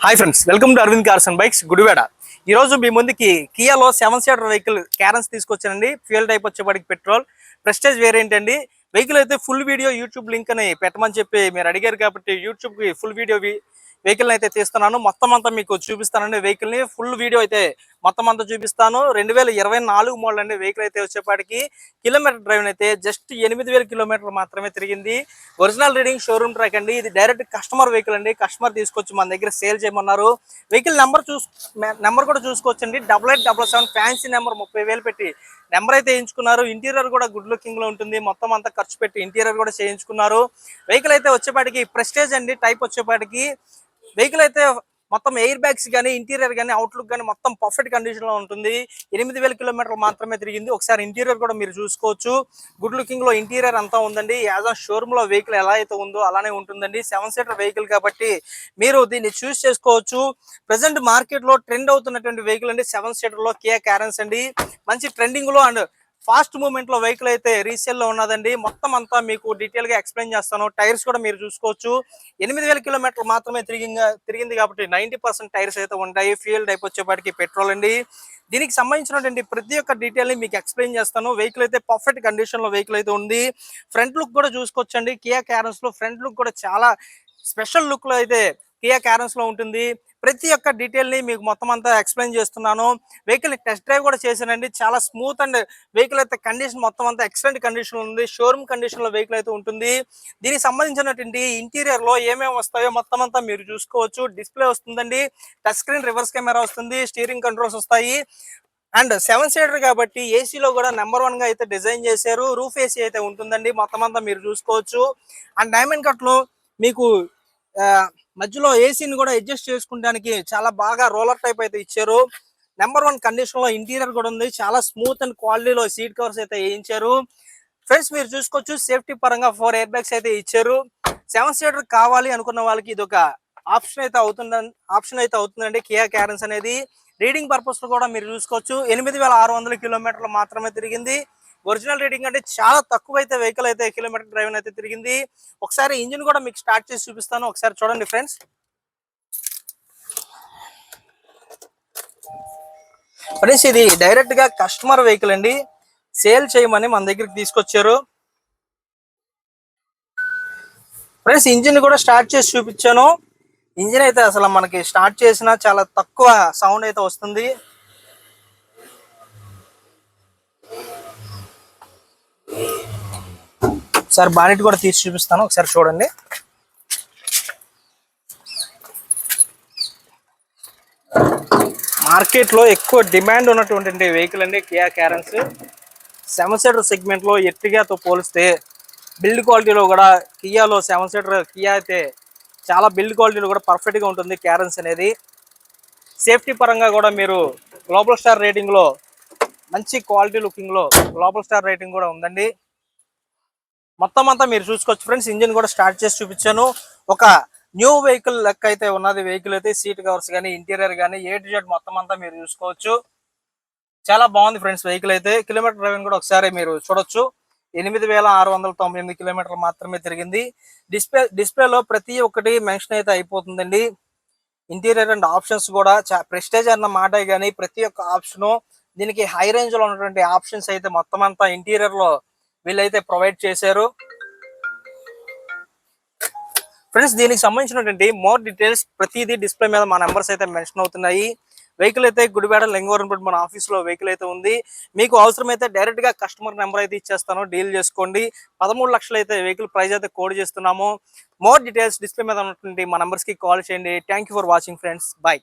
Hi friends, welcome to Arvind cars and bikes Gudivada. ఈ రోజు మీ ముందుకి కియాలో 7 సీటర్ వెహికల్ క్యారెన్స్ తీసుకొచ్చానండి. ఫ్యూయల్ టైప్ వచ్చేపాటికి పెట్రోల్ ప్రెస్టేజ్ వేరియంట్ అండి. వెహికల్ అయితే ఫుల్ వీడియో యూట్యూబ్ లింక్ అని పెట్టమని చెప్పి మీరు అడిగారు కాబట్టి యూట్యూబ్కి ఫుల్ వీడియో వెహికల్ అయితే తీస్తున్నాను. మొత్తం అంతా మీకు చూపిస్తానండి. వెహికల్ ని ఫుల్ వీడియో అయితే మొత్తం అంతా చూపిస్తాను. 2024 మోడల్ అండి. వెహికల్ అయితే వచ్చేపాటికి కిలోమీటర్ డ్రైవ్ అయితే జస్ట్ 8000 కిలోమీటర్లు మాత్రమే తిరిగింది. ఒరిజినల్ రీడింగ్ షోరూమ్ ట్రాక్ అండి. ఇది డైరెక్ట్ కస్టమర్ వెహికల్ అండి. కస్టమర్ తీసుకొచ్చి మన దగ్గర సేల్ చేయమన్నారు. వెహికల్ నెంబర్ కూడా చూసుకోవచ్చండి. 8877 ఫ్యాన్సీ నెంబర్ 30,000 పెట్టి నెంబర్ అయితే వేయించుకున్నారు. ఇంటీరియర్ కూడా గుడ్ లుకింగ్ లో ఉంటుంది. మొత్తం అంతా ఖర్చు పెట్టి ఇంటీరియర్ కూడా చేయించుకున్నారు. వెహికల్ అయితే వచ్చేపాటికి ప్రెస్టేజ్ అండి. టైప్ వచ్చేపాటికి వెహికల్ అయితే మొత్తం ఎయిర్ బ్యాగ్స్ కానీ ఇంటీరియర్ కానీ అవుట్లుక్ కానీ మొత్తం పర్ఫెక్ట్ కండిషన్ లో ఉంటుంది. 8000 కిలోమీటర్లు మాత్రమే తిరిగింది. ఒకసారి ఇంటీరియర్ కూడా మీరు చూసుకోవచ్చు. గుడ్ లుకింగ్ లో ఇంటీరియర్ అంతా ఉందండి. యాజ్ ఆ షోరూమ్ లో వెహికల్ ఎలా అయితే ఉందో అలానే ఉంటుందండి. 7 సీటర్ వెహికల్ కాబట్టి మీరు దీన్ని చూస్ చేసుకోవచ్చు. ప్రెసెంట్ మార్కెట్ లో ట్రెండ్ అవుతున్నటువంటి వెహికల్ అండి 7 సీటర్ లో కియా క్యారెన్స్ అండి. మంచి ట్రెండింగ్ లో అండ్ ఫాస్ట్ మూవ్మెంట్ లో వెహికల్ అయితే రీసేల్ లో ఉన్నదండి. మొత్తం అంతా మీకు డీటెయిల్ గా ఎక్స్ప్లెయిన్ చేస్తాను. టైర్స్ కూడా మీరు చూసుకోవచ్చు. 8000 కిలోమీటర్లు మాత్రమే తిరిగింది కాబట్టి 90% టైర్స్ అయితే ఉంటాయి. ఫ్యూయల్ టైప్ వచ్చేపాటికి పెట్రోల్ అండి. దీనికి సంబంధించినటువంటి ప్రతి ఒక్క డీటెయిల్ ని మీకు ఎక్స్ప్లెయిన్ చేస్తాను. వెహికల్ అయితే పర్ఫెక్ట్ కండిషన్ లో వెహికల్ అయితే ఉంది. ఫ్రంట్ లుక్ కూడా చూసుకోవచ్చండి. కియా క్యారెన్స్ లో ఫ్రంట్ లుక్ కూడా చాలా స్పెషల్ లుక్ లో అయితే కియా క్యారెన్స్ లో ఉంటుంది. ప్రతి ఒక్క డీటెయిల్ ని మీకు మొత్తం అంతా ఎక్స్ప్లెయిన్ చేస్తున్నాను. వెహికల్ టెస్ట్ డ్రైవ్ కూడా చేశానండి. చాలా స్మూత్ అండ్ వెహికల్ అయితే కండిషన్ మొత్తం అంతా ఎక్సలెంట్ కండిషన్ ఉంది. షోరూమ్ కండిషన్ లో వెహికల్ అయితే ఉంటుంది. దీనికి సంబంధించినటువంటి ఇంటీరియర్ లో ఏమేమి వస్తాయో మొత్తం అంతా మీరు చూసుకోవచ్చు. డిస్ప్లే వస్తుందండి. టచ్ స్క్రీన్ రివర్స్ కెమెరా వస్తుంది. స్టీరింగ్ కంట్రోల్స్ వస్తాయి. అండ్ 7 సీటర్ కాబట్టి ఏసీలో కూడా నెంబర్ 1 గా అయితే డిజైన్ చేశారు. రూఫ్ ఏసీ అయితే ఉంటుందండి. మొత్తం అంతా మీరు చూసుకోవచ్చు. అండ్ డైమండ్ కట్ లో మీకు మధ్యలో ఏసీని కూడా అడ్జస్ట్ చేసుకోవడానికి చాలా బాగా రోలర్ టైప్ అయితే ఇచ్చారు. నెంబర్ 1 కండిషన్ లో ఇంటీరియర్ కూడా ఉంది. చాలా స్మూత్ అండ్ క్వాలిటీలో సీట్ కవర్స్ అయితే వేయించారు. ఫ్రెండ్స్ మీరు చూసుకోవచ్చు. సేఫ్టీ పరంగా 4 ఎయిర్ బ్యాగ్స్ అయితే ఇచ్చారు. 7 సీటర్ కావాలి అనుకున్న వాళ్ళకి ఇది ఒక ఆప్షన్ అయితే అవుతుందండి. కియా క్యారెన్స్ అనేది రీడింగ్ పర్పస్ లో కూడా మీరు చూసుకోవచ్చు. 8600 కిలోమీటర్లు మాత్రమే తిరిగింది. ఒరిజినల్ రీడింగ్ అంటే చాలా తక్కువ అయితే వెహికల్ అయితే కిలోమీటర్ డ్రైవ్ అయితే తిరిగింది. ఒకసారి ఇంజిన్ కూడా మీకు స్టార్ట్ చేసి చూపిస్తాను. ఒకసారి చూడండి ఫ్రెండ్స్. ఫ్రెండ్స్ ఇది డైరెక్ట్ గా కస్టమర్ వెహికల్ అండి. సేల్ చేయమని మన దగ్గరికి తీసుకొచ్చారు. ఫ్రెండ్స్ ఇంజిన్ కూడా స్టార్ట్ చేసి చూపించాను. ఇంజిన్ అయితే అసలు మనకి స్టార్ట్ చేసినా చాలా తక్కువ సౌండ్ అయితే వస్తుంది. ఒకసారి బానెట్ కూడా తీసి చూపిస్తాను. ఒకసారి చూడండి. మార్కెట్ లో ఎక్కువ డిమాండ్ ఉన్నటువంటి వెహికల్ అండి కియా క్యారెన్స్. 7 సీటర్ సెగ్మెంట్ లో ఎర్టిగాతో పోలిస్తే బిల్డ్ క్వాలిటీలో కూడా కియాలో 7 సీటర్ కియా అయితే చాలా బిల్డ్ క్వాలిటీలో కూడా పర్ఫెక్ట్ గా ఉంటుంది క్యారెన్స్ అనేది. సేఫ్టీ పరంగా కూడా మీరు గ్లోబల్ స్టార్ రేటింగ్ లో మంచి క్వాలిటీ లుకింగ్ లో గ్లోబల్ స్టార్ రేటింగ్ కూడా ఉందండి. మొత్తం అంతా మీరు చూసుకోవచ్చు ఫ్రెండ్స్. ఇంజిన్ కూడా స్టార్ట్ చేసి చూపించాను. ఒక న్యూ వెహికల్ లెక్క అయితే ఉన్నది. వెహికల్ అయితే సీట్ కవర్స్ కానీ ఇంటీరియర్ కానీ A to Z మొత్తం అంతా మీరు చూసుకోవచ్చు. చాలా బాగుంది ఫ్రెండ్స్ వెహికల్ అయితే. కిలోమీటర్ డ్రైవింగ్ కూడా ఒకసారి మీరు చూడొచ్చు. 8698 కిలోమీటర్లు మాత్రమే తిరిగింది. డిస్ప్లేలో ప్రతి ఒక్కటి మెన్షన్ అయితే అయిపోతుందండి. ఇంటీరియర్ అండ్ ఆప్షన్స్ కూడా ప్రెస్టేజ్ అన్న మాట కానీ ప్రతి ఒక్క ఆప్షన్ దీనికి హై రేంజ్ లో ఉన్నటువంటి ఆప్షన్స్ అయితే మొత్తం అంతా ఇంటీరియర్ లో వీళ్ళైతే ప్రొవైడ్ చేశారు. ఫ్రెండ్స్ దీనికి సంబంధించినటువంటి మోర్ డీటెయిల్స్ ప్రతిదీ డిస్ప్లే మీద మా నెంబర్స్ అయితే మెన్షన్ అవుతున్నాయి. వెహికల్ అయితే గుడివాడ లింగవరం మన ఆఫీస్ లో వెహికల్ అయితే ఉంది. మీకు అవసరమైతే డైరెక్ట్ గా కస్టమర్ నెంబర్ అయితే ఇచ్చేస్తాను. డీల్ చేసుకోండి. 13 లక్షలు అయితే వెహికల్ ప్రైస్ అయితే కోడ్ చేస్తున్నాము. మోర్ డీటెయిల్స్ డిస్ప్లే మీద ఉన్నటువంటి మా నెంబర్స్ కి కాల్ చేయండి. Thank you for watching friends. By.